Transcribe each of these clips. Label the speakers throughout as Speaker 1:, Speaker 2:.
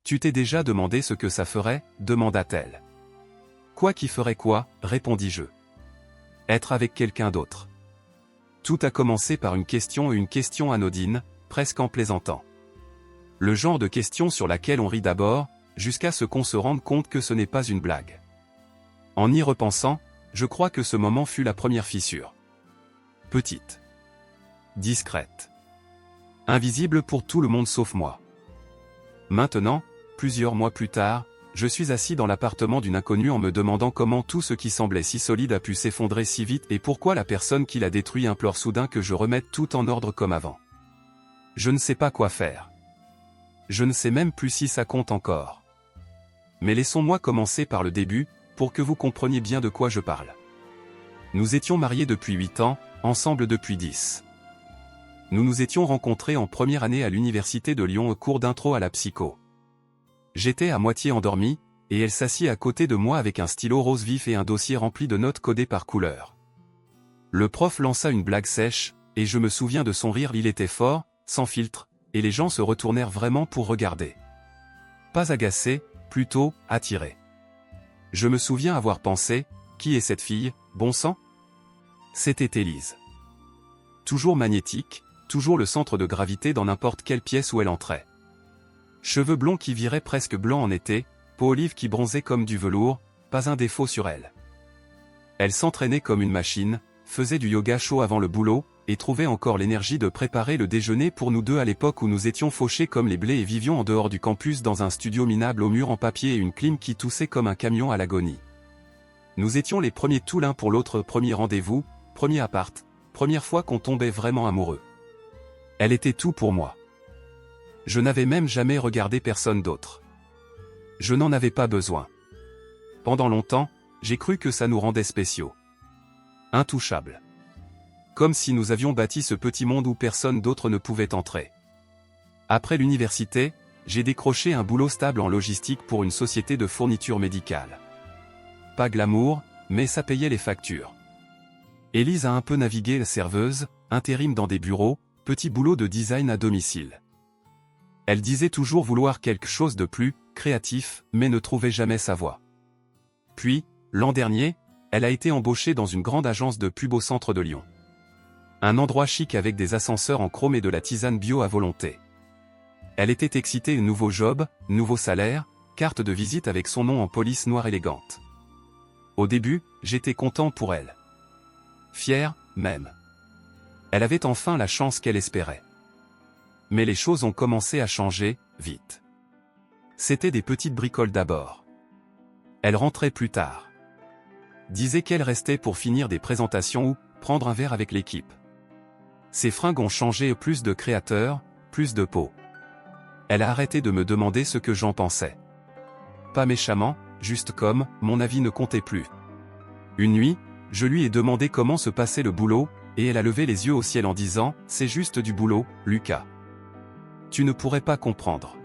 Speaker 1: Tu t'es déjà demandé ce que ça ferait, demanda-t-elle. Quoi qui ferait quoi, répondis-je. Être avec quelqu'un d'autre. Tout a commencé par une question anodine, presque en plaisantant. Le genre de question sur laquelle on rit d'abord, jusqu'à ce qu'on se rende compte que ce n'est pas une blague. En y repensant, je crois que ce moment fut la première fissure. Petite. Discrète. Invisible pour tout le monde sauf moi. Maintenant, plusieurs mois plus tard, je suis assis dans l'appartement d'une inconnue en me demandant comment tout ce qui semblait si solide a pu s'effondrer si vite et pourquoi la personne qui l'a détruit implore soudain que je remette tout en ordre comme avant. Je ne sais pas quoi faire. Je ne sais même plus si ça compte encore. Mais laissons-moi commencer par le début, pour que vous compreniez bien de quoi je parle. Nous étions mariés depuis 8 ans, ensemble depuis 10. Nous nous étions rencontrés en première année à l'université de Lyon au cours d'intro à la psycho. J'étais à moitié endormi, et elle s'assit à côté de moi avec un stylo rose vif et un dossier rempli de notes codées par couleur. Le prof lança une blague sèche, et je me souviens de son rire, il était fort, sans filtre, et les gens se retournèrent vraiment pour regarder. Pas agacés, plutôt attirés. Je me souviens avoir pensé, qui est cette fille, bon sang ? C'était Élise. Toujours magnétique, toujours le centre de gravité dans n'importe quelle pièce où elle entrait. Cheveux blonds qui viraient presque blancs en été, peau olive qui bronzait comme du velours, pas un défaut sur elle. Elle s'entraînait comme une machine, faisait du yoga chaud avant le boulot, et trouvait encore l'énergie de préparer le déjeuner pour nous deux à l'époque où nous étions fauchés comme les blés et vivions en dehors du campus dans un studio minable au mur en papier et une clim qui toussait comme un camion à l'agonie. Nous étions les premiers tout l'un pour l'autre, premier rendez-vous, premier appart, première fois qu'on tombait vraiment amoureux. Elle était tout pour moi. Je n'avais même jamais regardé personne d'autre. Je n'en avais pas besoin. Pendant longtemps, j'ai cru que ça nous rendait spéciaux. Intouchables. Comme si nous avions bâti ce petit monde où personne d'autre ne pouvait entrer. Après l'université, j'ai décroché un boulot stable en logistique pour une société de fourniture médicale. Pas glamour, mais ça payait les factures. Élise a un peu navigué serveuse, intérim dans des bureaux, petit boulot de design à domicile. Elle disait toujours vouloir quelque chose de plus créatif, mais ne trouvait jamais sa voie. Puis, l'an dernier, elle a été embauchée dans une grande agence de pub au centre de Lyon. Un endroit chic avec des ascenseurs en chrome et de la tisane bio à volonté. Elle était excitée, nouveau job, nouveau salaire, carte de visite avec son nom en police noire élégante. Au début, j'étais content pour elle. Fier, même. Elle avait enfin la chance qu'elle espérait. Mais les choses ont commencé à changer, vite. C'était des petites bricoles d'abord. Elle rentrait plus tard. Disait qu'elle restait pour finir des présentations ou prendre un verre avec l'équipe. Ses fringues ont changé, plus de créateurs, plus de peau. Elle a arrêté de me demander ce que j'en pensais. Pas méchamment, juste comme, mon avis ne comptait plus. Une nuit, je lui ai demandé comment se passait le boulot, et elle a levé les yeux au ciel en disant « C'est juste du boulot, Lucas. Tu ne pourrais pas comprendre. »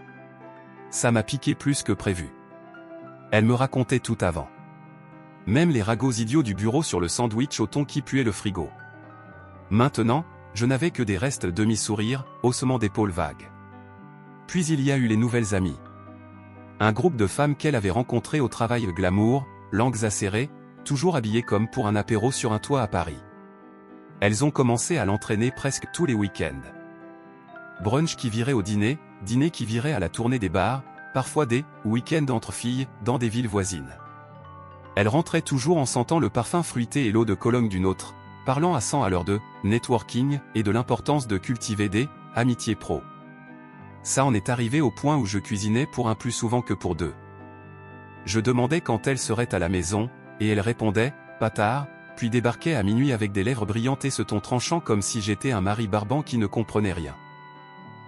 Speaker 1: Ça m'a piqué plus que prévu. Elle me racontait tout avant. Même les ragots idiots du bureau sur le sandwich au thon qui puait le frigo. Maintenant, je n'avais que des restes demi-sourires, haussement d'épaules vagues. Puis il y a eu les nouvelles amies. Un groupe de femmes qu'elle avait rencontrées au travail, glamour, langues acérées, toujours habillées comme pour un apéro sur un toit à Paris. Elles ont commencé à l'entraîner presque tous les week-ends. Brunch qui virait au dîner, dîner qui virait à la tournée des bars, parfois des week-ends entre filles, dans des villes voisines. Elle rentrait toujours en sentant le parfum fruité et l'eau de Cologne d'une autre, parlant à 100 à l'heure de networking et de l'importance de cultiver des amitiés pro. Ça en est arrivé au point où je cuisinais pour un plus souvent que pour deux. Je demandais quand elle serait à la maison, et elle répondait « pas tard », puis débarquait à minuit avec des lèvres brillantes et ce ton tranchant comme si j'étais un mari barbant qui ne comprenait rien.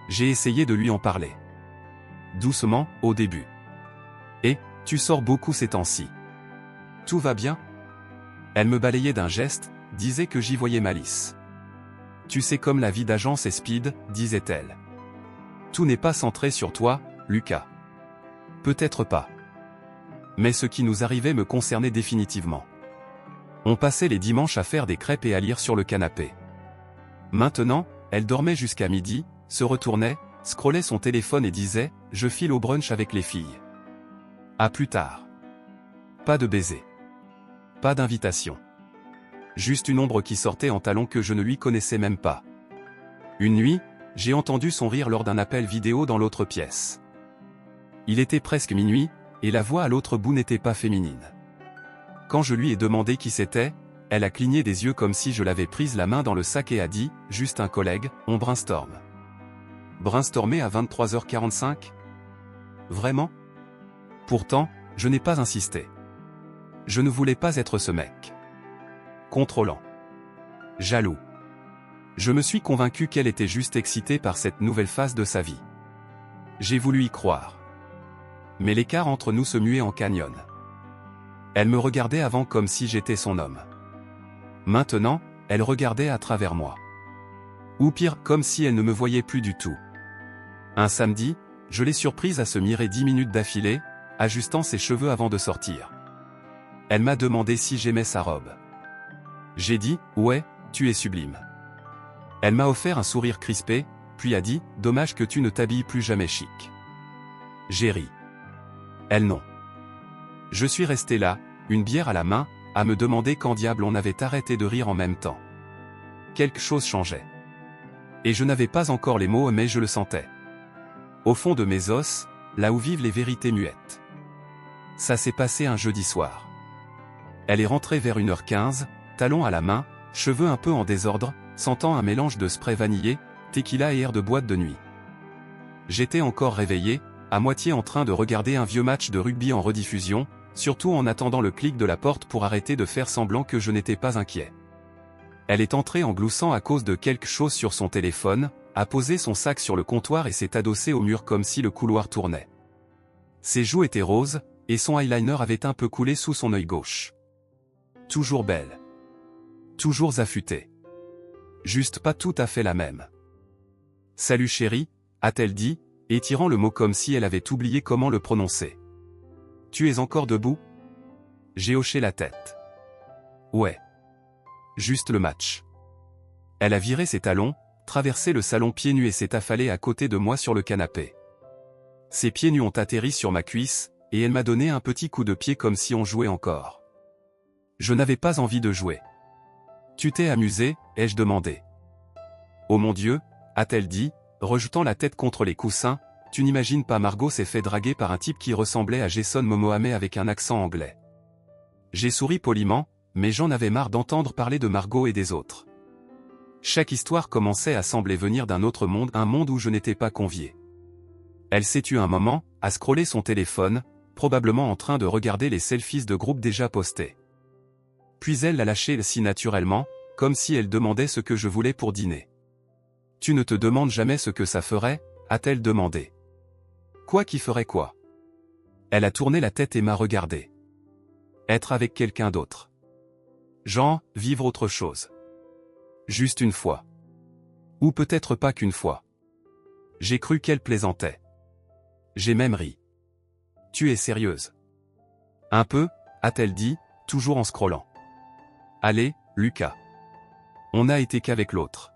Speaker 1: J'ai essayé de lui en parler. Doucement, au début. « Et, tu sors beaucoup ces temps-ci. Tout va bien ?» Elle me balayait d'un geste, disait que j'y voyais malice. « Tu sais comme la vie d'agence est speed, disait-elle. Tout n'est pas centré sur toi, Lucas. » Peut-être pas. Mais ce qui nous arrivait me concernait définitivement. On passait les dimanches à faire des crêpes et à lire sur le canapé. Maintenant, elle dormait jusqu'à midi, se retournait, scrollait son téléphone et disait « je file au brunch avec les filles. À plus tard. Pas de baiser. Pas d'invitation. Juste une ombre qui sortait en talons que je ne lui connaissais même pas. Une nuit, j'ai entendu son rire lors d'un appel vidéo dans l'autre pièce. Il était presque minuit, et la voix à l'autre bout n'était pas féminine. Quand je lui ai demandé qui c'était, elle a cligné des yeux comme si je l'avais prise la main dans le sac et a dit, juste un collègue, on brainstorm. Brainstormer à 23h45 ? Vraiment ? Pourtant, je n'ai pas insisté. Je ne voulais pas être ce mec. Contrôlant. Jaloux. Je me suis convaincu qu'elle était juste excitée par cette nouvelle phase de sa vie. J'ai voulu y croire. Mais l'écart entre nous se muait en canyon. Elle me regardait avant comme si j'étais son homme. Maintenant, elle regardait à travers moi. Ou pire, comme si elle ne me voyait plus du tout. Un samedi, je l'ai surprise à se mirer 10 minutes d'affilée, ajustant ses cheveux avant de sortir. Elle m'a demandé si j'aimais sa robe. J'ai dit, ouais, tu es sublime. Elle m'a offert un sourire crispé, puis a dit, dommage que tu ne t'habilles plus jamais chic. J'ai ri. Elle non. Je suis resté là, une bière à la main, à me demander quand diable on avait arrêté de rire en même temps. Quelque chose changeait. Et je n'avais pas encore les mots mais je le sentais. Au fond de mes os, là où vivent les vérités muettes. Ça s'est passé un jeudi soir. Elle est rentrée vers 1h15, talons à la main, cheveux un peu en désordre, sentant un mélange de spray vanillé, tequila et air de boîte de nuit. J'étais encore réveillé, à moitié en train de regarder un vieux match de rugby en rediffusion, surtout en attendant le clic de la porte pour arrêter de faire semblant que je n'étais pas inquiet. Elle est entrée en gloussant à cause de quelque chose sur son téléphone, a posé son sac sur le comptoir et s'est adossée au mur comme si le couloir tournait. Ses joues étaient roses, et son eyeliner avait un peu coulé sous son œil gauche. Toujours belle. Toujours affûtée. Juste pas tout à fait la même. « Salut chérie », a-t-elle dit, étirant le mot comme si elle avait oublié comment le prononcer. « Tu es encore debout ?» J'ai hoché la tête. « Ouais. Juste le match. » Elle a viré ses talons, traversé le salon pieds nus et s'est affalée à côté de moi sur le canapé. Ses pieds nus ont atterri sur ma cuisse, et elle m'a donné un petit coup de pied comme si on jouait encore. Je n'avais pas envie de jouer. « Tu t'es amusé ?» ai-je demandé. « Oh mon Dieu !» a-t-elle dit, rejetant la tête contre les coussins, « Tu n'imagines pas Margot s'est fait draguer par un type qui ressemblait à Jason Momoa avec un accent anglais. » J'ai souri poliment, mais j'en avais marre d'entendre parler de Margot et des autres. Chaque histoire commençait à sembler venir d'un autre monde, un monde où je n'étais pas convié. Elle s'est tue un moment, à scroller son téléphone, probablement en train de regarder les selfies de groupe déjà postés. Puis elle l'a lâché si naturellement, comme si elle demandait ce que je voulais pour dîner. « Tu ne te demandes jamais ce que ça ferait ?» a-t-elle demandé. « Quoi qui ferait quoi ?» Elle a tourné la tête et m'a regardé. « Être avec quelqu'un d'autre. Genre, vivre autre chose. Juste une fois. Ou peut-être pas qu'une fois. » J'ai cru qu'elle plaisantait. J'ai même ri. « Tu es sérieuse ?» Un peu, a-t-elle dit, toujours en scrollant. « Allez, Lucas. On n'a été qu'avec l'autre.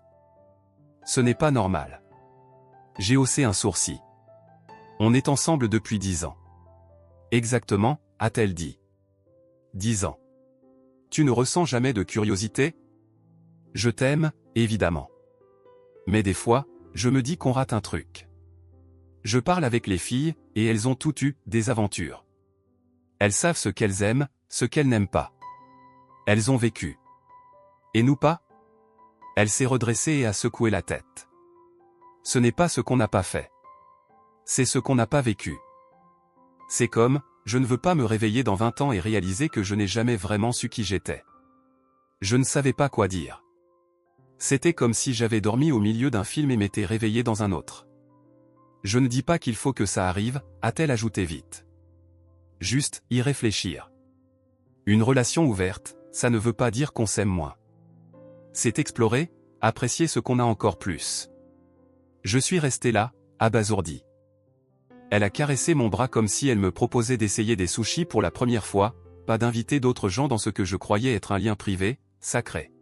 Speaker 1: Ce n'est pas normal. » J'ai haussé un sourcil. « On est ensemble depuis 10 ans. » Exactement, a-t-elle dit. 10 ans. Tu ne ressens jamais de curiosité ? Je t'aime, évidemment. Mais des fois, je me dis qu'on rate un truc. Je parle avec les filles, et elles ont toutes eu des aventures. Elles savent ce qu'elles aiment, ce qu'elles n'aiment pas. Elles ont vécu. Et nous pas ? Elle s'est redressée et a secoué la tête. Ce n'est pas ce qu'on n'a pas fait. C'est ce qu'on n'a pas vécu. C'est comme, je ne veux pas me réveiller dans 20 ans et réaliser que je n'ai jamais vraiment su qui j'étais. Je ne savais pas quoi dire. C'était comme si j'avais dormi au milieu d'un film et m'étais réveillé dans un autre. Je ne dis pas qu'il faut que ça arrive, a-t-elle ajouté vite. Juste, y réfléchir. Une relation ouverte, ça ne veut pas dire qu'on s'aime moins. C'est explorer, apprécier ce qu'on a encore plus. Je suis resté là, abasourdi. Elle a caressé mon bras comme si elle me proposait d'essayer des sushis pour la première fois, pas d'inviter d'autres gens dans ce que je croyais être un lien privé, sacré.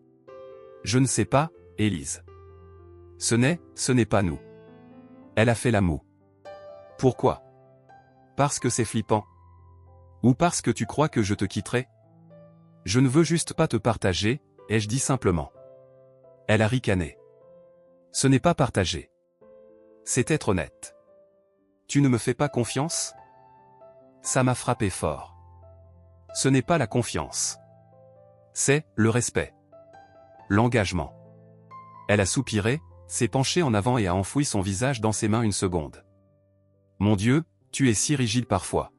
Speaker 1: Je ne sais pas, Élise. Ce n'est pas nous. Elle a fait la moue. Pourquoi? Parce que c'est flippant. Ou parce que tu crois que je te quitterai? Je ne veux juste pas te partager, ai-je dit simplement. Elle a ricané. Ce n'est pas partager. C'est être honnête. Tu ne me fais pas confiance? Ça m'a frappé fort. Ce n'est pas la confiance. C'est le respect. L'engagement. Elle a soupiré, s'est penchée en avant et a enfoui son visage dans ses mains une seconde. Mon Dieu, tu es si rigide parfois.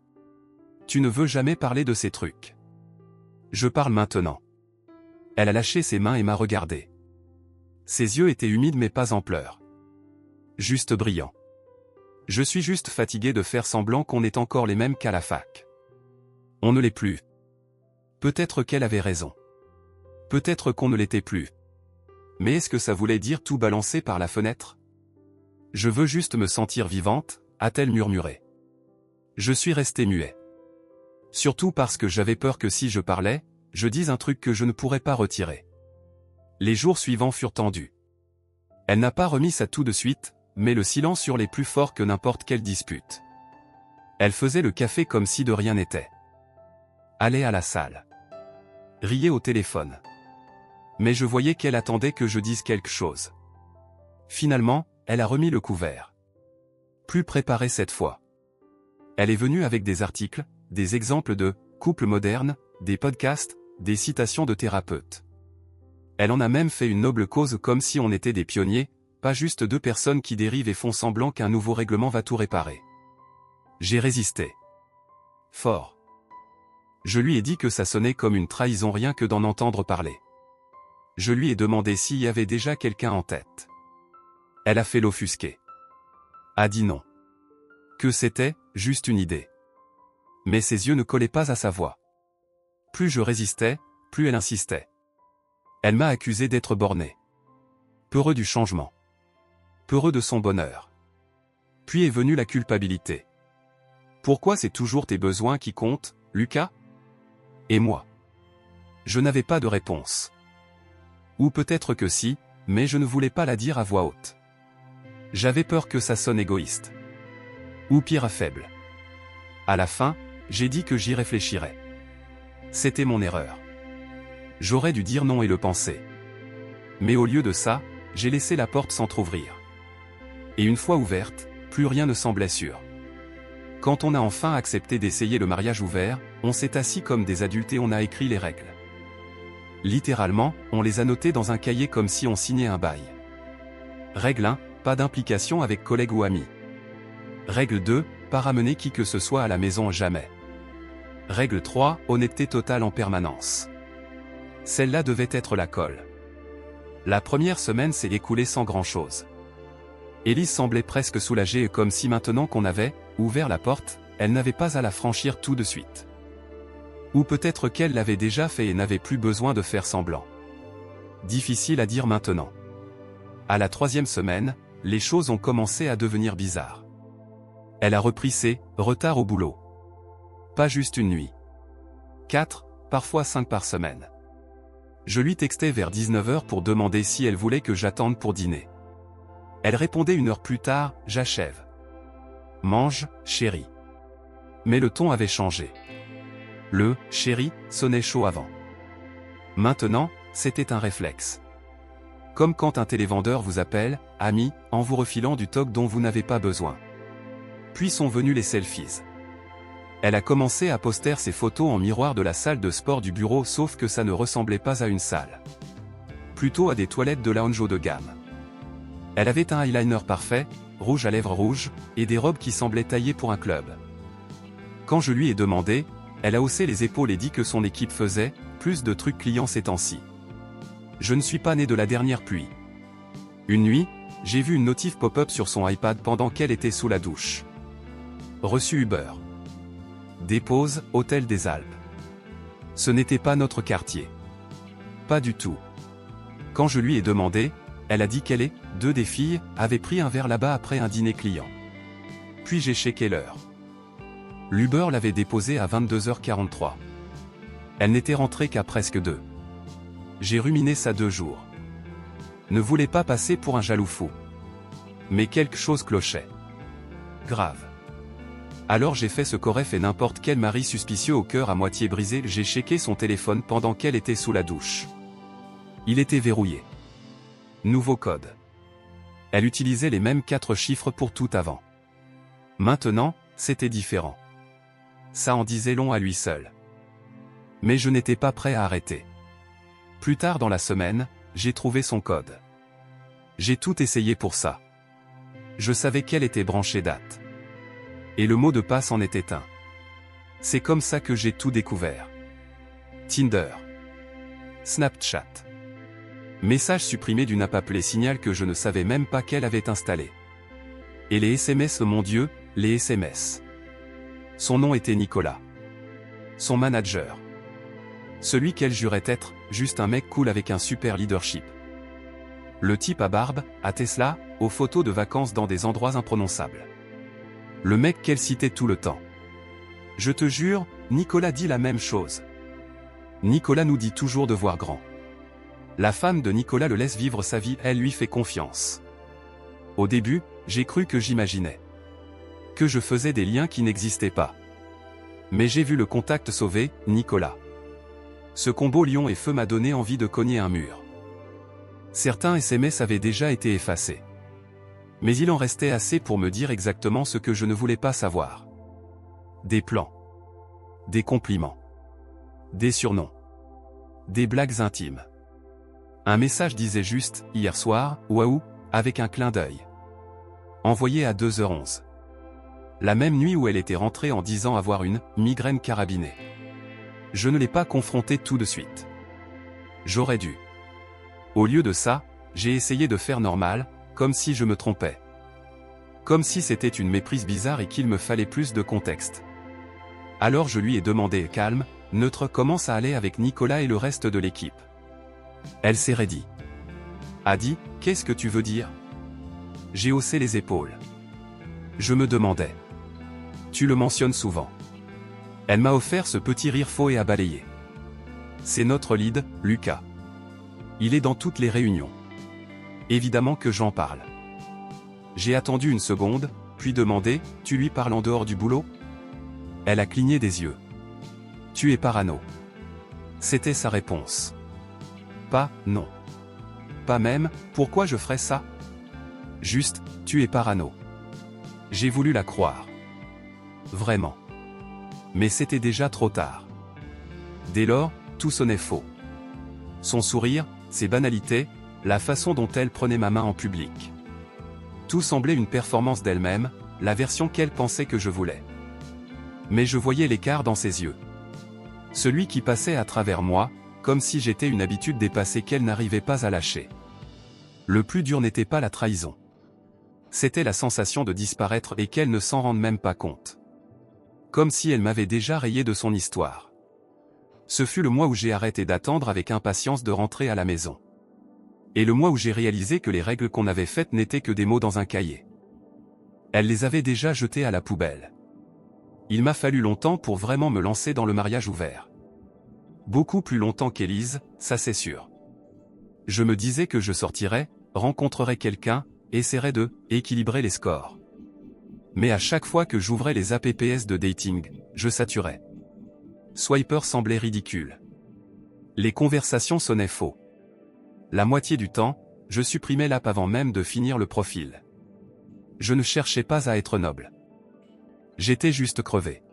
Speaker 1: Tu ne veux jamais parler de ces trucs. Je parle maintenant. Elle a lâché ses mains et m'a regardé. Ses yeux étaient humides mais pas en pleurs. Juste brillants. Je suis juste fatigué de faire semblant qu'on est encore les mêmes qu'à la fac. On ne l'est plus. Peut-être qu'elle avait raison. Peut-être qu'on ne l'était plus. Mais est-ce que ça voulait dire tout balancer par la fenêtre? Je veux juste me sentir vivante, a-t-elle murmuré. Je suis resté muet. Surtout parce que j'avais peur que si je parlais, je dise un truc que je ne pourrais pas retirer. Les jours suivants furent tendus. Elle n'a pas remis ça tout de suite, mais le silence hurlait plus fort que n'importe quelle dispute. Elle faisait le café comme si de rien n'était. Allait à la salle. Riait au téléphone. Mais je voyais qu'elle attendait que je dise quelque chose. Finalement, elle a remis le couvert. Plus préparée cette fois. Elle est venue avec des articles, des exemples de couples modernes, des podcasts, des citations de thérapeutes. Elle en a même fait une noble cause comme si on était des pionniers, pas juste deux personnes qui dérivent et font semblant qu'un nouveau règlement va tout réparer. J'ai résisté. Fort. Je lui ai dit que ça sonnait comme une trahison rien que d'en entendre parler. Je lui ai demandé s'il y avait déjà quelqu'un en tête. Elle a fait l'offusquer. A dit non. Que c'était, juste une idée. Mais ses yeux ne collaient pas à sa voix. Plus je résistais, plus elle insistait. Elle m'a accusé d'être borné. Peureux du changement. Peureux de son bonheur. Puis est venue la culpabilité. Pourquoi c'est toujours tes besoins qui comptent, Lucas? Et moi? Je n'avais pas de réponse. Ou peut-être que si, mais je ne voulais pas la dire à voix haute. J'avais peur que ça sonne égoïste. Ou pire faible. À la fin, j'ai dit que j'y réfléchirais. C'était mon erreur. J'aurais dû dire non et le penser. Mais au lieu de ça, j'ai laissé la porte s'entrouvrir. Et une fois ouverte, plus rien ne semblait sûr. Quand on a enfin accepté d'essayer le mariage ouvert, on s'est assis comme des adultes et on a écrit les règles. Littéralement, on les a notées dans un cahier comme si on signait un bail. Règle 1, pas d'implication avec collègues ou amis. Règle 2, pas ramener qui que ce soit à la maison jamais. Règle 3, honnêteté totale en permanence. Celle-là devait être la colle. La première semaine s'est écoulée sans grand-chose. Élise semblait presque soulagée et comme si maintenant qu'on avait ouvert la porte, elle n'avait pas à la franchir tout de suite. Ou peut-être qu'elle l'avait déjà fait et n'avait plus besoin de faire semblant. Difficile à dire maintenant. À la 3e semaine, les choses ont commencé à devenir bizarres. Elle a repris ses retards au boulot. Pas juste une nuit. 4, parfois 5 par semaine. Je lui textais vers 19h pour demander si elle voulait que j'attende pour dîner. Elle répondait 1 heure plus tard, j'achève. Mange, chérie. Mais le ton avait changé. Le « chérie » sonnait chaud avant. Maintenant, c'était un réflexe. Comme quand un télévendeur vous appelle, ami, en vous refilant du toc dont vous n'avez pas besoin. Puis sont venus les selfies. Elle a commencé à poster ses photos en miroir de la salle de sport du bureau sauf que ça ne ressemblait pas à une salle. Plutôt à des toilettes de lounge haut de gamme. Elle avait un eyeliner parfait, rouge à lèvres rouges, et des robes qui semblaient taillées pour un club. Quand je lui ai demandé, elle a haussé les épaules et dit que son équipe faisait plus de trucs clients ces temps-ci. Je ne suis pas né de la dernière pluie. Une nuit, j'ai vu une notif pop-up sur son iPad pendant qu'elle était sous la douche. Reçu Uber. Dépose, Hôtel des Alpes. Ce n'était pas notre quartier. Pas du tout. Quand je lui ai demandé, elle a dit qu'elle et 2 des filles avaient pris un verre là-bas après un dîner client. Puis j'ai checké l'heure. L'Uber l'avait déposée à 22h43. Elle n'était rentrée qu'à presque 2. J'ai ruminé ça 2 jours. Ne voulais pas passer pour un jaloux fou. Mais quelque chose clochait. Grave. Alors j'ai fait ce qu'aurait fait n'importe quel mari suspicieux au cœur à moitié brisé, j'ai checké son téléphone pendant qu'elle était sous la douche. Il était verrouillé. Nouveau code. Elle utilisait les mêmes 4 chiffres pour tout avant. Maintenant, c'était différent. Ça en disait long à lui seul. Mais je n'étais pas prêt à arrêter. Plus tard dans la semaine, j'ai trouvé son code. J'ai tout essayé pour ça. Je savais qu'elle était branchée date. Et le mot de passe en était un. C'est comme ça que j'ai tout découvert. Tinder. Snapchat. Message supprimé d'une app appelée Signal que je ne savais même pas qu'elle avait installé. Et les SMS, mon Dieu, les SMS. Son nom était Nicolas. Son manager. Celui qu'elle jurait être, juste un mec cool avec un super leadership. Le type à barbe, à Tesla, aux photos de vacances dans des endroits imprononçables. Le mec qu'elle citait tout le temps. Je te jure, Nicolas dit la même chose. Nicolas nous dit toujours de voir grand. La femme de Nicolas le laisse vivre sa vie, elle lui fait confiance. Au début, j'ai cru que j'imaginais. Que je faisais des liens qui n'existaient pas. Mais j'ai vu le contact sauver, Nicolas. Ce combo lion et feu m'a donné envie de cogner un mur. Certains SMS avaient déjà été effacés. Mais il en restait assez pour me dire exactement ce que je ne voulais pas savoir. Des plans. Des compliments. Des surnoms. Des blagues intimes. Un message disait juste « Hier soir, waouh » avec un clin d'œil. Envoyé à 2h11. La même nuit où elle était rentrée en disant avoir une migraine carabinée. Je ne l'ai pas confrontée tout de suite. J'aurais dû. Au lieu de ça, j'ai essayé de faire normal, comme si je me trompais. Comme si c'était une méprise bizarre et qu'il me fallait plus de contexte. Alors je lui ai demandé calme, neutre comment ça allait avec Nicolas et le reste de l'équipe. Elle s'est raidie. A dit, qu'est-ce que tu veux dire? J'ai haussé les épaules. Je me demandais. Tu le mentionnes souvent. Elle m'a offert ce petit rire faux et à balayer. C'est notre lead, Lucas. Il est dans toutes les réunions. Évidemment que j'en parle. J'ai attendu une seconde, puis demandé, tu lui parles en dehors du boulot? Elle a cligné des yeux. Tu es parano. C'était sa réponse. Pas, non. Pas même, pourquoi je ferais ça? Juste, tu es parano. J'ai voulu la croire. Vraiment. Mais c'était déjà trop tard. Dès lors, tout sonnait faux. Son sourire, ses banalités, la façon dont elle prenait ma main en public. Tout semblait une performance d'elle-même, la version qu'elle pensait que je voulais. Mais je voyais l'écart dans ses yeux. Celui qui passait à travers moi, comme si j'étais une habitude dépassée qu'elle n'arrivait pas à lâcher. Le plus dur n'était pas la trahison. C'était la sensation de disparaître et qu'elle ne s'en rende même pas compte. Comme si elle m'avait déjà rayé de son histoire. Ce fut le mois où j'ai arrêté d'attendre avec impatience de rentrer à la maison. Et le mois où j'ai réalisé que les règles qu'on avait faites n'étaient que des mots dans un cahier. Elle les avait déjà jetées à la poubelle. Il m'a fallu longtemps pour vraiment me lancer dans le mariage ouvert. Beaucoup plus longtemps qu'Élise, ça c'est sûr. Je me disais que je sortirais, rencontrerais quelqu'un, essaierais de équilibrer les scores. Mais à chaque fois que j'ouvrais les apps de dating, je saturais. Swiper semblait ridicule. Les conversations sonnaient faux. La moitié du temps, je supprimais l'app avant même de finir le profil. Je ne cherchais pas à être noble. J'étais juste crevé.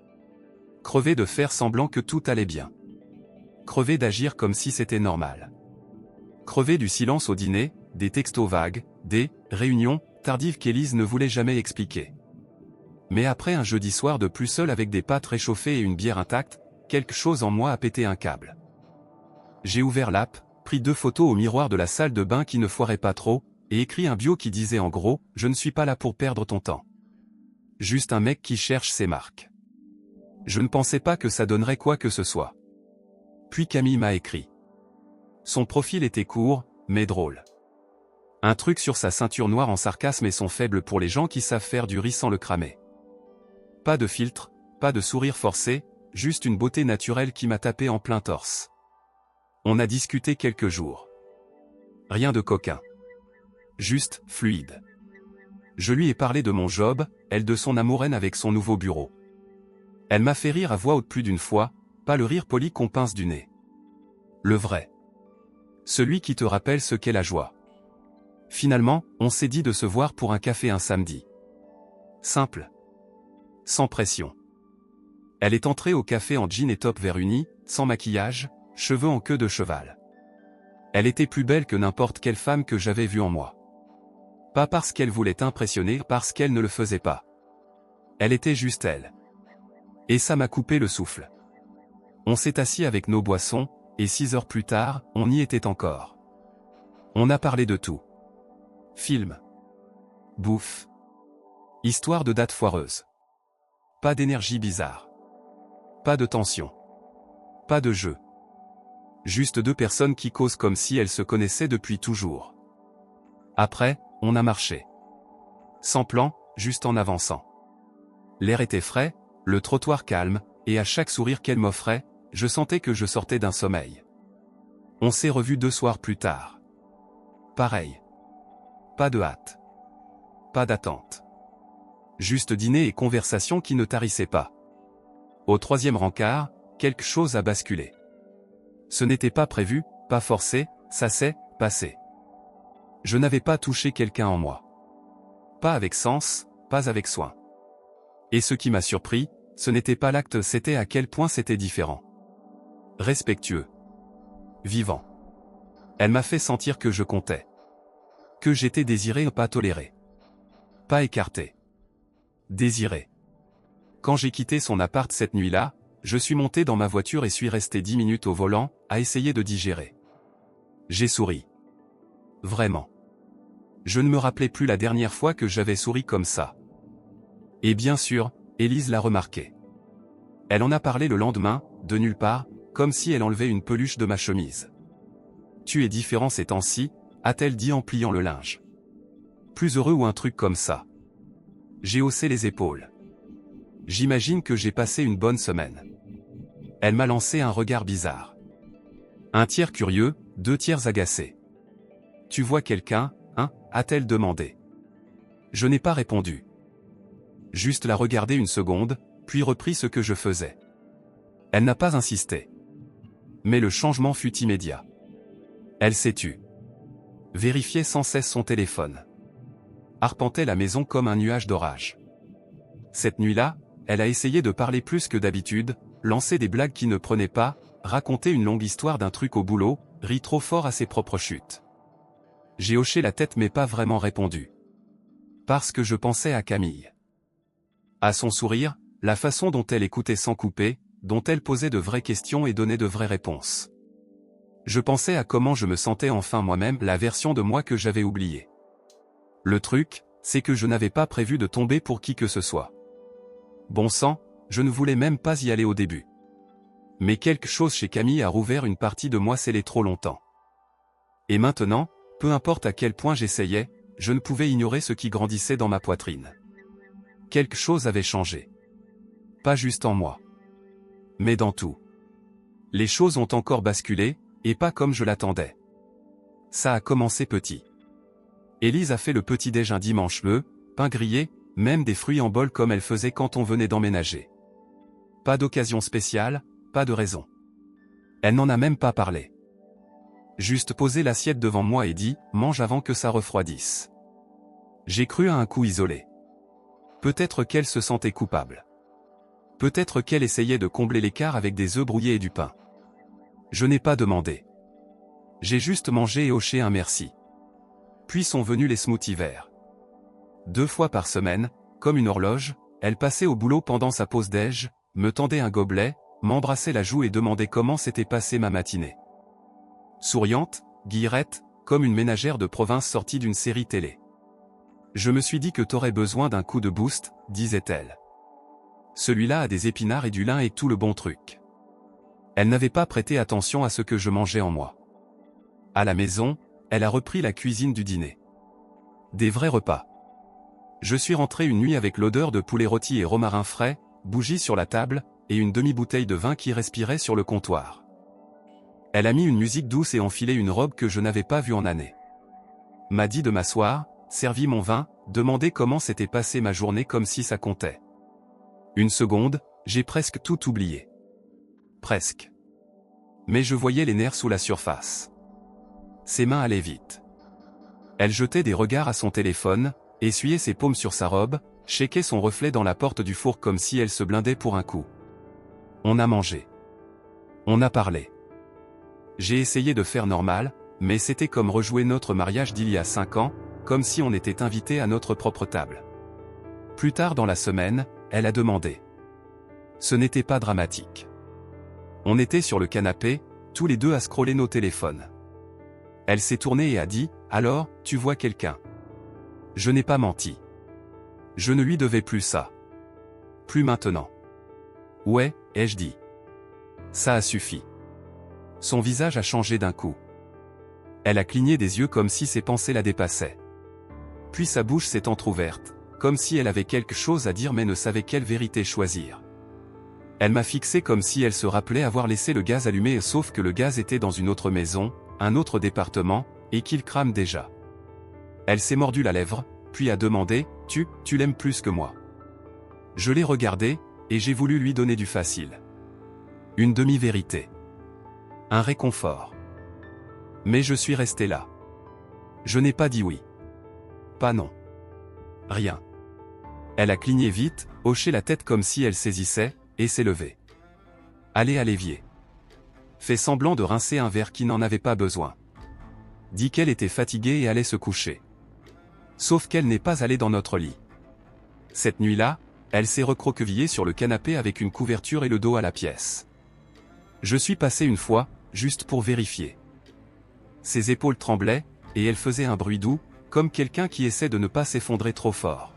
Speaker 1: Crevé de faire semblant que tout allait bien. Crevé d'agir comme si c'était normal. Crevé du silence au dîner, des textos vagues, des réunions tardives qu'Élise ne voulait jamais expliquer. Mais après un jeudi soir de plus seul avec des pâtes réchauffées et une bière intacte, quelque chose en moi a pété un câble. J'ai ouvert l'app, pris 2 photos au miroir de la salle de bain qui ne foiraient pas trop, et écrit un bio qui disait en gros « Je ne suis pas là pour perdre ton temps. Juste un mec qui cherche ses marques. » Je ne pensais pas que ça donnerait quoi que ce soit. Puis Camille m'a écrit. Son profil était court, mais drôle. Un truc sur sa ceinture noire en sarcasme et son faible pour les gens qui savent faire du riz sans le cramer. Pas de filtre, pas de sourire forcé, juste une beauté naturelle qui m'a tapé en plein torse. On a discuté quelques jours. Rien de coquin. Juste, fluide. Je lui ai parlé de mon job, elle de son amouraine avec son nouveau bureau. Elle m'a fait rire à voix haute plus d'une fois, pas le rire poli qu'on pince du nez. Le vrai. Celui qui te rappelle ce qu'est la joie. Finalement, on s'est dit de se voir pour un café un samedi. Simple. Sans pression. Elle est entrée au café en jean et top vert uni, sans maquillage, cheveux en queue de cheval. Elle était plus belle que n'importe quelle femme que j'avais vue en moi. Pas parce qu'elle voulait impressionner, parce qu'elle ne le faisait pas. Elle était juste elle. Et ça m'a coupé le souffle. On s'est assis avec nos boissons, et 6 heures plus tard, on y était encore. On a parlé de tout. Film. Bouffe. Histoire de date foireuse. Pas d'énergie bizarre. Pas de tension. Pas de jeu. Juste 2 personnes qui causent comme si elles se connaissaient depuis toujours. Après, on a marché. Sans plan, juste en avançant. L'air était frais, le trottoir calme, et à chaque sourire qu'elle m'offrait, je sentais que je sortais d'un sommeil. On s'est revus 2 soirs plus tard. Pareil. Pas de hâte. Pas d'attente. Juste dîner et conversation qui ne tarissaient pas. Au 3e rencard, quelque chose a basculé. Ce n'était pas prévu, pas forcé, ça s'est passé. Je n'avais pas touché quelqu'un en moi. Pas avec sens, pas avec soin. Et ce qui m'a surpris, ce n'était pas l'acte, c'était à quel point c'était différent. Respectueux. Vivant. Elle m'a fait sentir que je comptais. Que j'étais désiré, pas toléré. Pas écarté. Désiré. Quand j'ai quitté son appart cette nuit-là, je suis monté dans ma voiture et suis resté 10 minutes au volant, à essayer de digérer. J'ai souri. Vraiment. Je ne me rappelais plus la dernière fois que j'avais souri comme ça. Et bien sûr, Élise l'a remarqué. Elle en a parlé le lendemain, de nulle part, comme si elle enlevait une peluche de ma chemise. Tu es différent ces temps-ci, a-t-elle dit en pliant le linge. Plus heureux ou un truc comme ça. J'ai haussé les épaules. J'imagine que j'ai passé une bonne semaine. Elle m'a lancé un regard bizarre. Un tiers curieux, 2 tiers agacés. Tu vois quelqu'un, hein, a-t-elle demandé. Je n'ai pas répondu. Juste la regarder une seconde, puis repris ce que je faisais. Elle n'a pas insisté. Mais le changement fut immédiat. Elle s'est tue. Vérifiait sans cesse son téléphone. Arpentait la maison comme un nuage d'orage. Cette nuit-là, elle a essayé de parler plus que d'habitude, lancer des blagues qui ne prenaient pas, raconter une longue histoire d'un truc au boulot, rit trop fort à ses propres chutes. J'ai hoché la tête mais pas vraiment répondu. Parce que je pensais à Camille. À son sourire, la façon dont elle écoutait sans couper, dont elle posait de vraies questions et donnait de vraies réponses. Je pensais à comment je me sentais enfin moi-même, la version de moi que j'avais oubliée. Le truc, c'est que je n'avais pas prévu de tomber pour qui que ce soit. Bon sang, je ne voulais même pas y aller au début. Mais quelque chose chez Camille a rouvert une partie de moi scellée trop longtemps. Et maintenant, peu importe à quel point j'essayais, je ne pouvais ignorer ce qui grandissait dans ma poitrine. Quelque chose avait changé. Pas juste en moi. Mais dans tout. Les choses ont encore basculé, et pas comme je l'attendais. Ça a commencé petit. Élise a fait le petit-déj un dimanche, pain grillé, même des fruits en bol comme elle faisait quand on venait d'emménager. Pas d'occasion spéciale, pas de raison. Elle n'en a même pas parlé. Juste posé l'assiette devant moi et dit « mange avant que ça refroidisse ». J'ai cru à un coup isolé. Peut-être qu'elle se sentait coupable. Peut-être qu'elle essayait de combler l'écart avec des œufs brouillés et du pain. Je n'ai pas demandé. J'ai juste mangé et hoché un merci. Puis sont venus les smoothies verts. 2 fois par semaine, comme une horloge, elle passait au boulot pendant sa pause déj, me tendait un gobelet, m'embrassait la joue et demandait comment s'était passée ma matinée. Souriante, guillerette, comme une ménagère de province sortie d'une série télé. Je me suis dit que t'aurais besoin d'un coup de boost, disait-elle. Celui-là a des épinards et du lin et tout le bon truc. Elle n'avait pas prêté attention à ce que je mangeais en moi. À la maison, elle a repris la cuisine du dîner. Des vrais repas. Je suis rentré une nuit avec l'odeur de poulet rôti et romarin frais, bougies sur la table, et une demi-bouteille de vin qui respirait sur le comptoir. Elle a mis une musique douce et enfilé une robe que je n'avais pas vue en années. M'a dit de m'asseoir, servi mon vin, demandé comment s'était passée ma journée comme si ça comptait. Une seconde, J'ai presque tout oublié. Presque. Mais je voyais les nerfs sous la surface. Ses mains allaient vite. Elle jetait des regards à son téléphone, essuyait ses paumes sur sa robe, checkait son reflet dans la porte du four comme si elle se blindait pour un coup. On a mangé. On a parlé. J'ai essayé de faire normal, mais c'était comme rejouer notre mariage d'il y a 5 ans, comme si on était invité à notre propre table. Plus tard dans la semaine, elle a demandé. Ce n'était pas dramatique. On était sur le canapé, tous les deux à scroller nos téléphones. Elle s'est tournée et a dit, « Alors, tu vois quelqu'un ?» Je n'ai pas menti. Je ne lui devais plus ça. Plus maintenant. Ouais, ai-je dit. Ça a suffi. Son visage a changé d'un coup. Elle a cligné des yeux comme si ses pensées la dépassaient. Puis sa bouche s'est entr'ouverte, comme si elle avait quelque chose à dire mais ne savait quelle vérité choisir. Elle m'a fixé comme si elle se rappelait avoir laissé le gaz allumé sauf que le gaz était dans une autre maison, un autre département, et qu'il crame déjà. Elle s'est mordu la lèvre, puis a demandé, « Tu l'aimes plus que moi ?» Je l'ai regardé, et j'ai voulu lui donner du facile. Une demi-vérité. Un réconfort. Mais je suis resté là. Je n'ai pas dit oui. Pas non. Rien. Elle a cligné vite, hoché la tête comme si elle saisissait, et s'est levée. Allez à l'évier. Fait semblant de rincer un verre qui n'en avait pas besoin. Dit qu'elle était fatiguée et allait se coucher. Sauf qu'elle n'est pas allée dans notre lit. Cette nuit-là, elle s'est recroquevillée sur le canapé avec une couverture et le dos à la pièce. Je suis passé une fois, juste pour vérifier. Ses épaules tremblaient, et elle faisait un bruit doux, comme quelqu'un qui essaie de ne pas s'effondrer trop fort.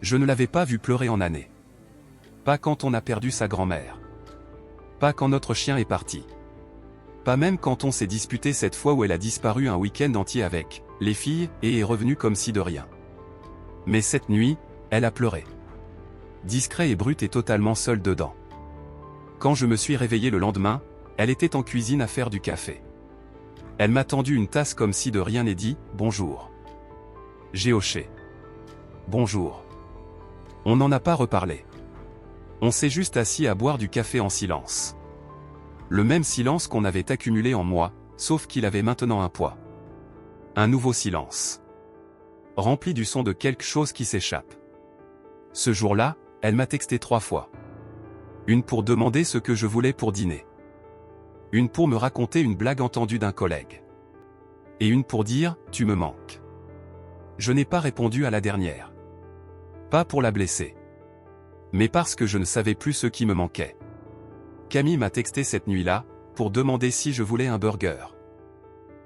Speaker 1: Je ne l'avais pas vue pleurer en années. Pas quand on a perdu sa grand-mère. Pas quand notre chien est parti. Pas même quand on s'est disputé cette fois où elle a disparu un week-end entier avec les filles et est revenue comme si de rien. Mais cette nuit, elle a pleuré. Discret et brute et totalement seule dedans. Quand je me suis réveillé le lendemain, elle était en cuisine à faire du café. Elle m'a tendu une tasse comme si de rien n'est dit, « Bonjour ». J'ai hoché. « Bonjour ». On n'en a pas reparlé. On s'est juste assis à boire du café en silence. Le même silence qu'on avait accumulé en moi, sauf qu'il avait maintenant un poids. Un nouveau silence. Rempli du son de quelque chose qui s'échappe. Ce jour-là, elle m'a texté 3 fois. Une pour demander ce que je voulais pour dîner. Une pour me raconter une blague entendue d'un collègue. Et une pour dire, « Tu me manques ». Je n'ai pas répondu à la dernière. Pas pour la blesser. Mais parce que je ne savais plus ce qui me manquait. Camille m'a texté cette nuit-là, pour demander si je voulais un burger.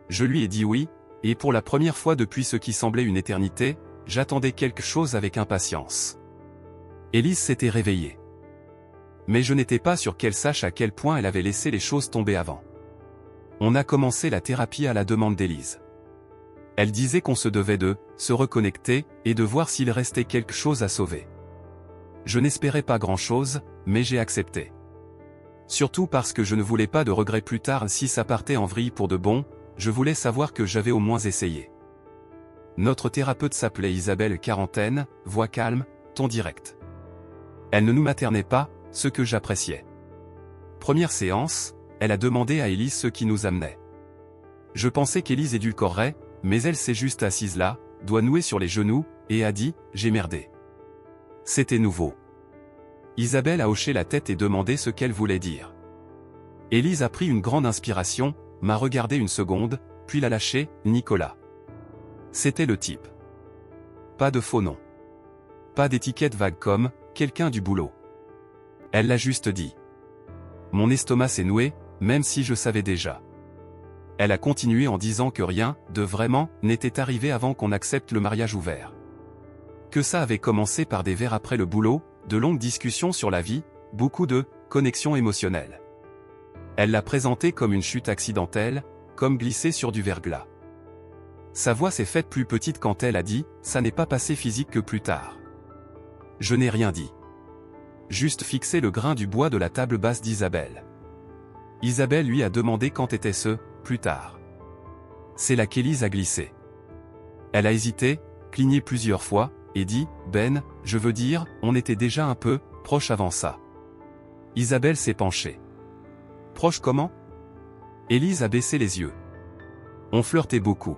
Speaker 1: Je lui ai dit oui, et pour la première fois depuis ce qui semblait une éternité, j'attendais quelque chose avec impatience. Élise s'était réveillée. Mais je n'étais pas sûr qu'elle sache à quel point elle avait laissé les choses tomber avant. On a commencé la thérapie à la demande d'Élise. Elle disait qu'on se devait de se reconnecter et de voir s'il restait quelque chose à sauver. Je n'espérais pas grand-chose, mais j'ai accepté. Surtout parce que je ne voulais pas de regrets plus tard si ça partait en vrille pour de bon, je voulais savoir que j'avais au moins essayé. Notre thérapeute s'appelait Isabelle Quarantaine, voix calme, ton direct. Elle ne nous maternait pas, ce que j'appréciais. Première séance, elle a demandé à Élise ce qui nous amenait. Je pensais qu'Élise édulcorerait, mais elle s'est juste assise là, doigt noué sur les genoux, et a dit « J'ai merdé ». C'était nouveau. Isabelle a hoché la tête et demandé ce qu'elle voulait dire. Élise a pris une grande inspiration, m'a regardé une seconde, puis l'a lâché, Nicolas. C'était le type. Pas de faux nom. Pas d'étiquette vague comme, quelqu'un du boulot. Elle l'a juste dit. Mon estomac s'est noué, même si je savais déjà. Elle a continué en disant que rien, de vraiment, n'était arrivé avant qu'on accepte le mariage ouvert. Que ça avait commencé par des verres après le boulot, de longues discussions sur la vie, beaucoup de connexions émotionnelles. Elle l'a présenté comme une chute accidentelle, comme glisser sur du verglas. Sa voix s'est faite plus petite quand elle a dit « ça n'est pas passé physique que plus tard ». Je n'ai rien dit. Juste fixé le grain du bois de la table basse d'Isabelle. Isabelle lui a demandé quand était ce « plus tard ». C'est là qu'Élise a glissé. Elle a hésité, cligné plusieurs fois, et dit « Ben, je veux dire, on était déjà un peu proche avant ça ». Isabelle s'est penchée. Proche comment? Élise a baissé les yeux. On flirtait beaucoup.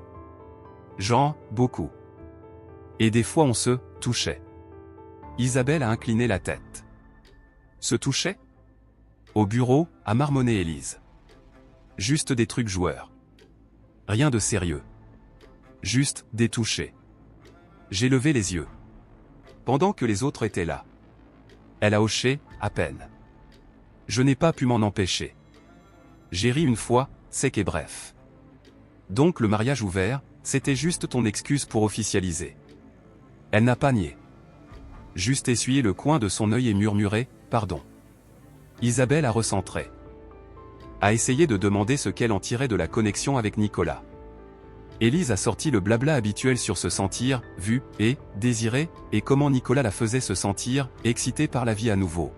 Speaker 1: Genre, beaucoup. Et des fois on se touchait. Isabelle a incliné la tête. Se touchait? Au bureau, a marmonné Élise. Juste des trucs joueurs. Rien de sérieux. Juste des touchés. J'ai levé les yeux. Pendant que les autres étaient là. Elle a hoché, à peine. Je n'ai pas pu m'en empêcher. J'ai ri une fois, sec et bref. Donc le mariage ouvert, c'était juste ton excuse pour officialiser. Elle n'a pas nié. Juste essuyé le coin de son œil et murmuré, pardon. Isabelle a recentré. A essayé de demander ce qu'elle en tirait de la connexion avec Nicolas. Élise a sorti le blabla habituel sur se sentir, vu, et, désiré, et comment Nicolas la faisait se sentir, excitée par la vie à nouveau.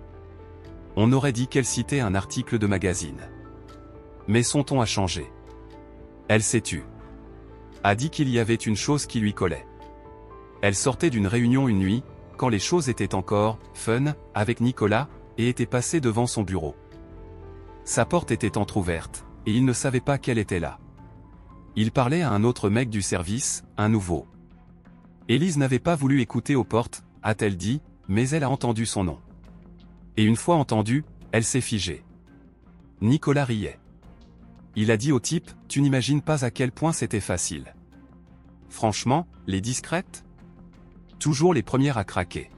Speaker 1: On aurait dit qu'elle citait un article de magazine. Mais son ton a changé. Elle s'est tue. A dit qu'il y avait une chose qui lui collait. Elle sortait d'une réunion une nuit, quand les choses étaient encore fun, avec Nicolas, et était passée devant son bureau. Sa porte était entr'ouverte, et il ne savait pas qu'elle était là. Il parlait à un autre mec du service, un nouveau. Élise n'avait pas voulu écouter aux portes, a-t-elle dit, mais elle a entendu son nom. Et une fois entendu, elle s'est figée. Nicolas riait. Il a dit au type, tu n'imagines pas à quel point c'était facile. Franchement, les discrètes? Toujours les premières à craquer.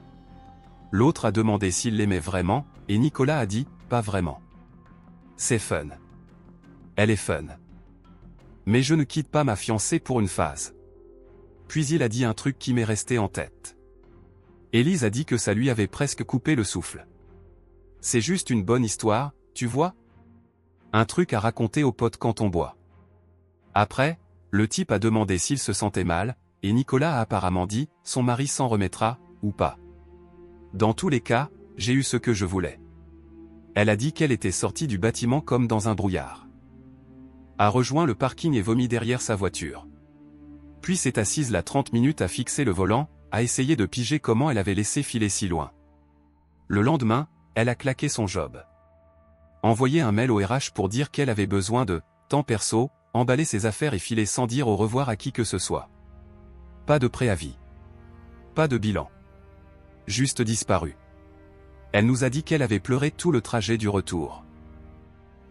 Speaker 1: L'autre a demandé s'il l'aimait vraiment, et Nicolas a dit, pas vraiment. C'est fun. Elle est fun. Mais je ne quitte pas ma fiancée pour une phase. Puis il a dit un truc qui m'est resté en tête. Élise a dit que ça lui avait presque coupé le souffle. C'est juste une bonne histoire, tu vois? Un truc à raconter aux potes quand on boit. Après, le type a demandé s'il se sentait mal, et Nicolas a apparemment dit, son mari s'en remettra, ou pas. Dans tous les cas, j'ai eu ce que je voulais. Elle a dit qu'elle était sortie du bâtiment comme dans un brouillard. A rejoint le parking et vomi derrière sa voiture. Puis s'est assise là 30 minutes à fixer le volant, à essayer de piger comment elle avait laissé filer si loin. Le lendemain, elle a claqué son job. Envoyé un mail au RH pour dire qu'elle avait besoin de temps perso, emballer ses affaires et filer sans dire au revoir à qui que ce soit. Pas de préavis. Pas de bilan. Juste disparu. Elle nous a dit qu'elle avait pleuré tout le trajet du retour.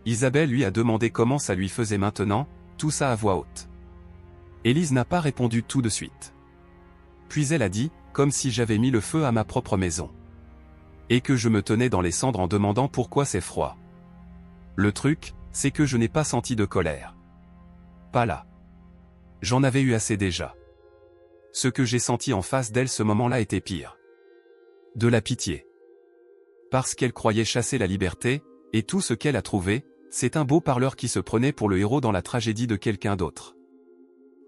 Speaker 1: Isabelle lui a demandé comment ça lui faisait maintenant, tout ça à voix haute. Élise n'a pas répondu tout de suite. Puis elle a dit, comme si j'avais mis le feu à ma propre maison. Et que je me tenais dans les cendres en demandant pourquoi c'est froid. Le truc, c'est que je n'ai pas senti de colère. Pas là. J'en avais eu assez déjà. Ce que j'ai senti en face d'elle ce moment-là était pire. De la pitié. Parce qu'elle croyait chasser la liberté, et tout ce qu'elle a trouvé, c'est un beau parleur qui se prenait pour le héros dans la tragédie de quelqu'un d'autre.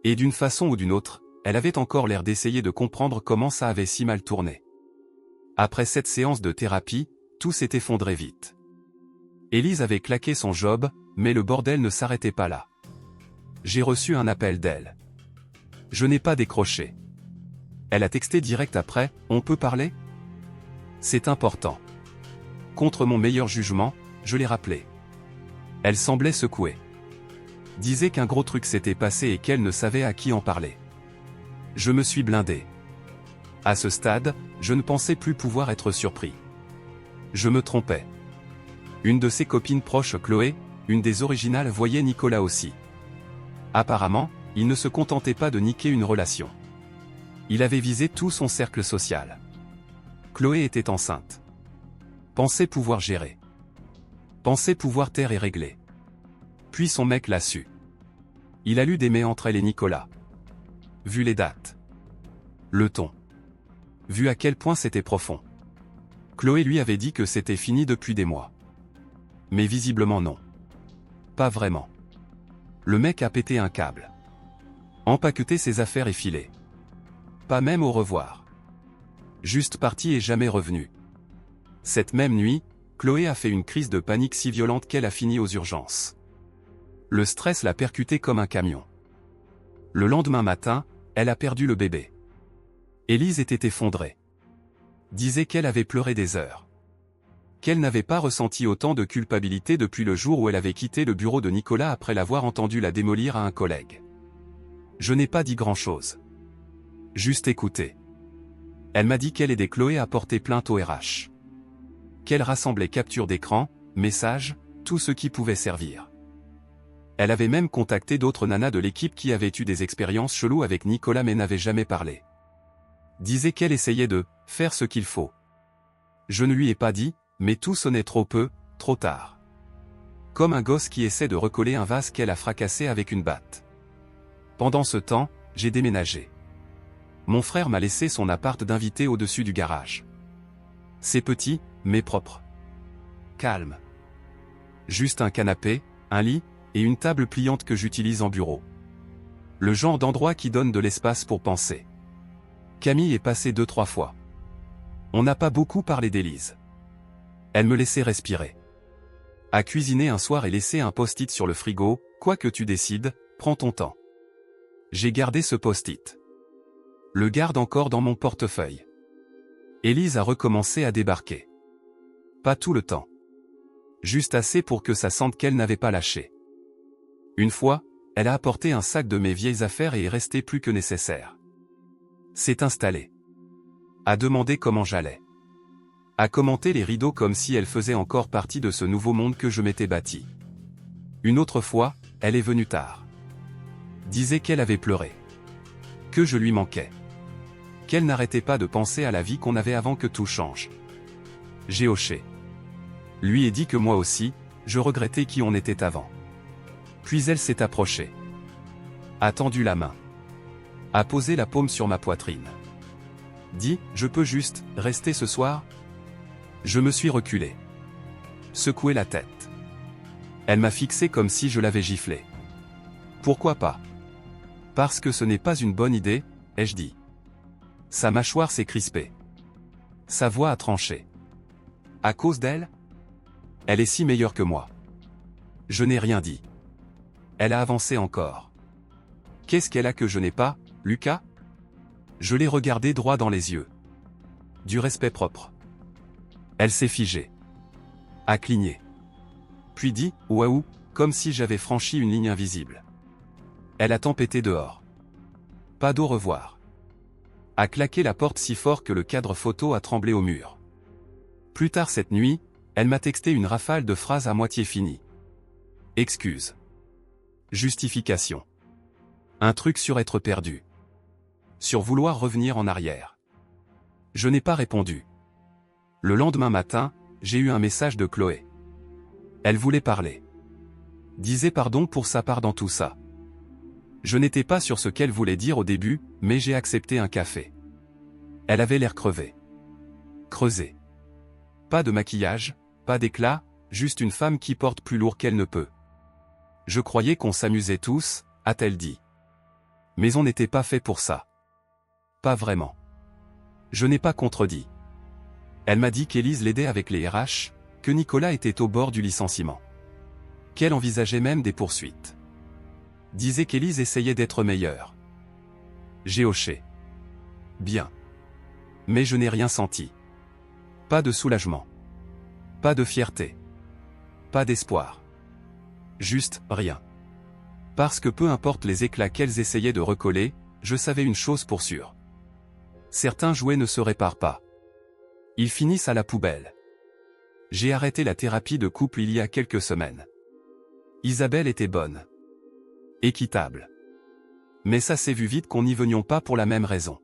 Speaker 1: Et d'une façon ou d'une autre, elle avait encore l'air d'essayer de comprendre comment ça avait si mal tourné. Après cette séance de thérapie, tout s'est effondré vite. Élise avait claqué son job, mais le bordel ne s'arrêtait pas là. J'ai reçu un appel d'elle. Je n'ai pas décroché. Elle a texté direct après, on peut parler? C'est important. Contre mon meilleur jugement, je l'ai rappelé. Elle semblait secouée. Disait qu'un gros truc s'était passé et qu'elle ne savait à qui en parler. Je me suis blindé. À ce stade, je ne pensais plus pouvoir être surpris. Je me trompais. Une de ses copines proches, Chloé, une des originales, voyait Nicolas aussi. Apparemment, il ne se contentait pas de niquer une relation. Il avait visé tout son cercle social. Chloé était enceinte. Pensait pouvoir gérer. Pensait pouvoir taire et régler. Puis son mec l'a su. Il a lu des mais entre elle et Nicolas. Vu les dates. Le ton. Vu à quel point c'était profond. Chloé lui avait dit que c'était fini depuis des mois. Mais visiblement non. Pas vraiment. Le mec a pété un câble. Empaqueté ses affaires et filé. Pas même au revoir. Juste parti et jamais revenu. Cette même nuit, Chloé a fait une crise de panique si violente qu'elle a fini aux urgences. Le stress l'a percutée comme un camion. Le lendemain matin, elle a perdu le bébé. Élise était effondrée. Disait qu'elle avait pleuré des heures. qu'elle n'avait pas ressenti autant de culpabilité depuis le jour où elle avait quitté le bureau de Nicolas après l'avoir entendu la démolir à un collègue. Je n'ai pas dit grand-chose. Juste écouté. Elle m'a dit qu'elle aidait Chloé à porter plainte au RH. Qu'elle rassemblait captures d'écran, messages, tout ce qui pouvait servir. Elle avait même contacté d'autres nanas de l'équipe qui avaient eu des expériences cheloues avec Nicolas mais n'avaient jamais parlé. Disait qu'elle essayait de faire ce qu'il faut. Je ne lui ai pas dit, mais tout sonnait trop peu, trop tard. Comme un gosse qui essaie de recoller un vase qu'elle a fracassé avec une batte. Pendant ce temps, j'ai déménagé. Mon frère m'a laissé son appart d'invité au-dessus du garage. C'est petit, mais propre. Calme. Juste un canapé, un lit, et une table pliante que j'utilise en bureau. Le genre d'endroit qui donne de l'espace pour penser. Camille est passée 2-3 fois. On n'a pas beaucoup parlé d'Élise. Elle me laissait respirer. A cuisiner un soir et laisser un post-it sur le frigo, quoi que tu décides, prends ton temps. J'ai gardé ce post-it. Le garde encore dans mon portefeuille. Élise a recommencé à débarquer. Pas tout le temps. Juste assez pour que ça sente qu'elle n'avait pas lâché. Une fois, elle a apporté un sac de mes vieilles affaires et est restée plus que nécessaire. S'est installée. A demandé comment j'allais. A commenté les rideaux comme si elle faisait encore partie de ce nouveau monde que je m'étais bâti. Une autre fois, elle est venue tard. Disait qu'elle avait pleuré. Que je lui manquais. Qu'elle n'arrêtait pas de penser à la vie qu'on avait avant que tout change. J'ai hoché. Lui ai dit que moi aussi, je regrettais qui on était avant. Puis elle s'est approchée. A tendu la main. A posé la paume sur ma poitrine. Dit, je peux juste rester ce soir ? Je me suis reculé. Secoué la tête. Elle m'a fixé comme si je l'avais giflé. Pourquoi pas ? Parce que ce n'est pas une bonne idée, ai-je dit. Sa mâchoire s'est crispée. Sa voix a tranché. À cause d'elle ? Elle est si meilleure que moi. Je n'ai rien dit. Elle a avancé encore. Qu'est-ce qu'elle a que je n'ai pas, Lucas ? Je l'ai regardé droit dans les yeux. Du respect propre. Elle s'est figée. A cligné. Puis dit, waouh, comme si j'avais franchi une ligne invisible. Elle a tempêté dehors. Pas d'au revoir. A claqué la porte si fort que le cadre photo a tremblé au mur. Plus tard cette nuit, elle m'a texté une rafale de phrases à moitié finies. Excuse. Justification. Un truc sur être perdu. Sur vouloir revenir en arrière. Je n'ai pas répondu. Le lendemain matin, j'ai eu un message de Chloé. Elle voulait parler. Disait pardon pour sa part dans tout ça. Je n'étais pas sur ce qu'elle voulait dire au début, mais j'ai accepté un café. Elle avait l'air crevée. Creusée. Pas de maquillage, pas d'éclat, juste une femme qui porte plus lourd qu'elle ne peut. Je croyais qu'on s'amusait tous, a-t-elle dit. Mais on n'était pas fait pour ça. Pas vraiment. Je n'ai pas contredit. Elle m'a dit qu'Élise l'aidait avec les RH, que Nicolas était au bord du licenciement. Qu'elle envisageait même des poursuites. Disait qu'Élise essayait d'être meilleure. J'ai hoché. Bien. Mais je n'ai rien senti. Pas de soulagement. Pas de fierté. Pas d'espoir. Juste rien. Parce que peu importe les éclats qu'elles essayaient de recoller, je savais une chose pour sûre. Certains jouets ne se réparent pas. Ils finissent à la poubelle. J'ai arrêté la thérapie de couple il y a quelques semaines. Isabelle était bonne. Équitable. Mais ça s'est vu vite qu'on n'y venions pas pour la même raison.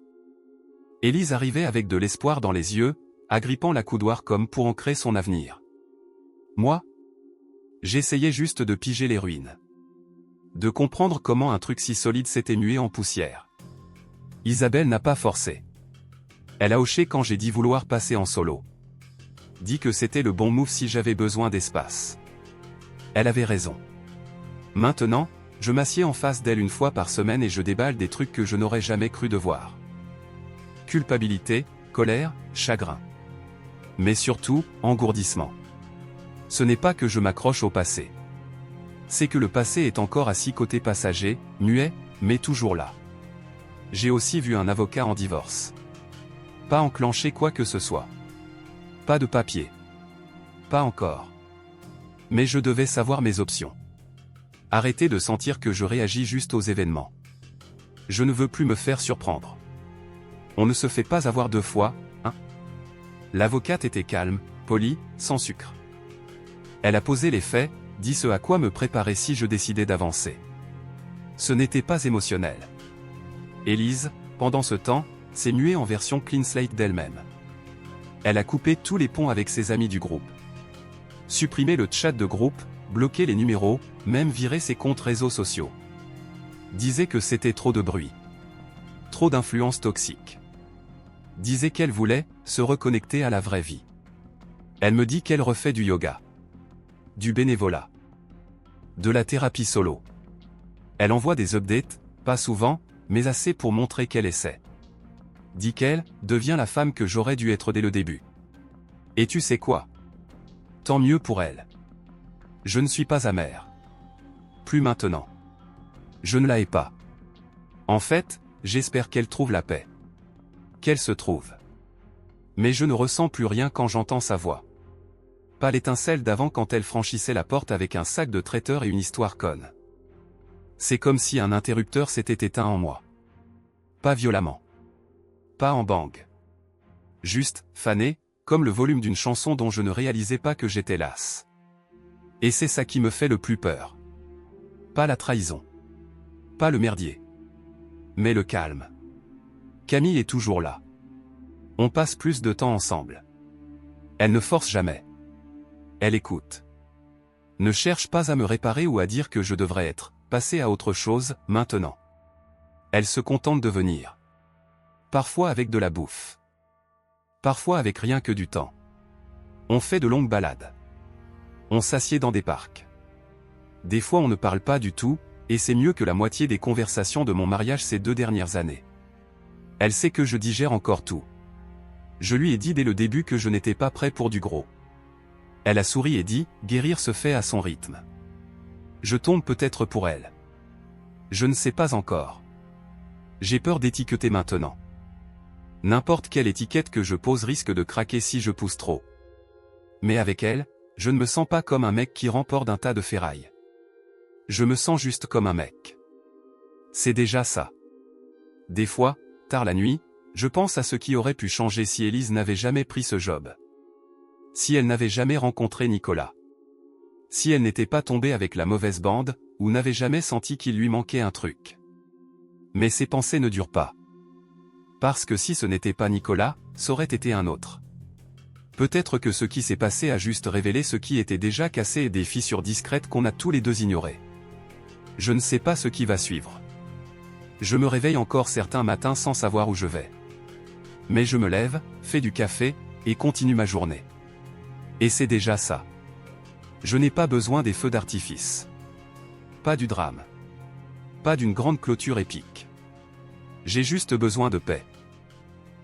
Speaker 1: Élise arrivait avec de l'espoir dans les yeux, agrippant la coudoir comme pour ancrer son avenir. Moi ? J'essayais juste de piger les ruines. De comprendre comment un truc si solide s'était mué en poussière. Isabelle n'a pas forcé. Elle a hoché quand j'ai dit vouloir passer en solo. Dit que c'était le bon move si j'avais besoin d'espace. Elle avait raison. Maintenant, je m'assieds en face d'elle une fois par semaine et je déballe des trucs que je n'aurais jamais cru devoir. Culpabilité, colère, chagrin. Mais surtout, engourdissement. Ce n'est pas que je m'accroche au passé. C'est que le passé est encore assis côté passager, muet, mais toujours là. J'ai aussi vu un avocat en divorce. Pas enclencher quoi que ce soit. Pas de papier. Pas encore. Mais je devais savoir mes options. Arrêter de sentir que je réagis juste aux événements. Je ne veux plus me faire surprendre. On ne se fait pas avoir deux fois, hein? L'avocate était calme, polie, sans sucre. Elle a posé les faits, dit ce à quoi me préparer si je décidais d'avancer. Ce n'était pas émotionnel. Élise, pendant ce temps, s'est muée en version clean slate d'elle-même. Elle a coupé tous les ponts avec ses amis du groupe. Supprimé le chat de groupe, bloqué les numéros, même viré ses comptes réseaux sociaux. Disait que c'était trop de bruit. Trop d'influence toxique. Disait qu'elle voulait se reconnecter à la vraie vie. Elle me dit qu'elle refait du yoga. Du bénévolat. De la thérapie solo. Elle envoie des updates, pas souvent, mais assez pour montrer qu'elle essaie. Dit qu'elle devient la femme que j'aurais dû être dès le début. Et tu sais quoi? Tant mieux pour elle. Je ne suis pas amer. Plus maintenant. Je ne la hais pas. En fait, j'espère qu'elle trouve la paix. Qu'elle se trouve. Mais je ne ressens plus rien quand j'entends sa voix. Pas l'étincelle d'avant quand elle franchissait la porte avec un sac de traiteur et une histoire conne. C'est comme si un interrupteur s'était éteint en moi. Pas violemment. Pas en bang. Juste, fané, comme le volume d'une chanson dont je ne réalisais pas que j'étais lasse. Et c'est ça qui me fait le plus peur. Pas la trahison. Pas le merdier. Mais le calme. Camille est toujours là. On passe plus de temps ensemble. Elle ne force jamais. Elle écoute. Ne cherche pas à me réparer ou à dire que je devrais être passé à autre chose, maintenant. Elle se contente de venir. Parfois avec de la bouffe. Parfois avec rien que du temps. On fait de longues balades. On s'assied dans des parcs. Des fois on ne parle pas du tout, et c'est mieux que la moitié des conversations de mon mariage ces 2 dernières années. Elle sait que je digère encore tout. Je lui ai dit dès le début que je n'étais pas prêt pour du gros. Elle a souri et dit, guérir se fait à son rythme. Je tombe peut-être pour elle. Je ne sais pas encore. J'ai peur d'étiqueter maintenant. N'importe quelle étiquette que je pose risque de craquer si je pousse trop. Mais avec elle, je ne me sens pas comme un mec qui remporte d'un tas de ferraille. Je me sens juste comme un mec. C'est déjà ça. Des fois, tard la nuit, je pense à ce qui aurait pu changer si Élise n'avait jamais pris ce job. Si elle n'avait jamais rencontré Nicolas. Si elle n'était pas tombée avec la mauvaise bande, ou n'avait jamais senti qu'il lui manquait un truc. Mais ces pensées ne durent pas. Parce que si ce n'était pas Nicolas, ça aurait été un autre. Peut-être que ce qui s'est passé a juste révélé ce qui était déjà cassé et des fissures discrètes qu'on a tous les deux ignorées. Je ne sais pas ce qui va suivre. Je me réveille encore certains matins sans savoir où je vais. Mais je me lève, fais du café, et continue ma journée. Et c'est déjà ça. Je n'ai pas besoin des feux d'artifice. Pas du drame. Pas d'une grande clôture épique. J'ai juste besoin de paix.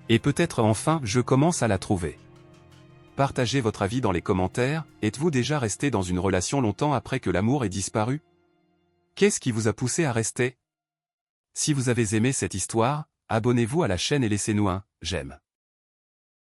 Speaker 1: Et peut-être enfin je commence à la trouver. Partagez votre avis dans les commentaires, êtes-vous déjà resté dans une relation longtemps après que l'amour ait disparu? Qu'est-ce qui vous a poussé à rester? Si vous avez aimé cette histoire, abonnez-vous à la chaîne et laissez-nous un « j'aime ».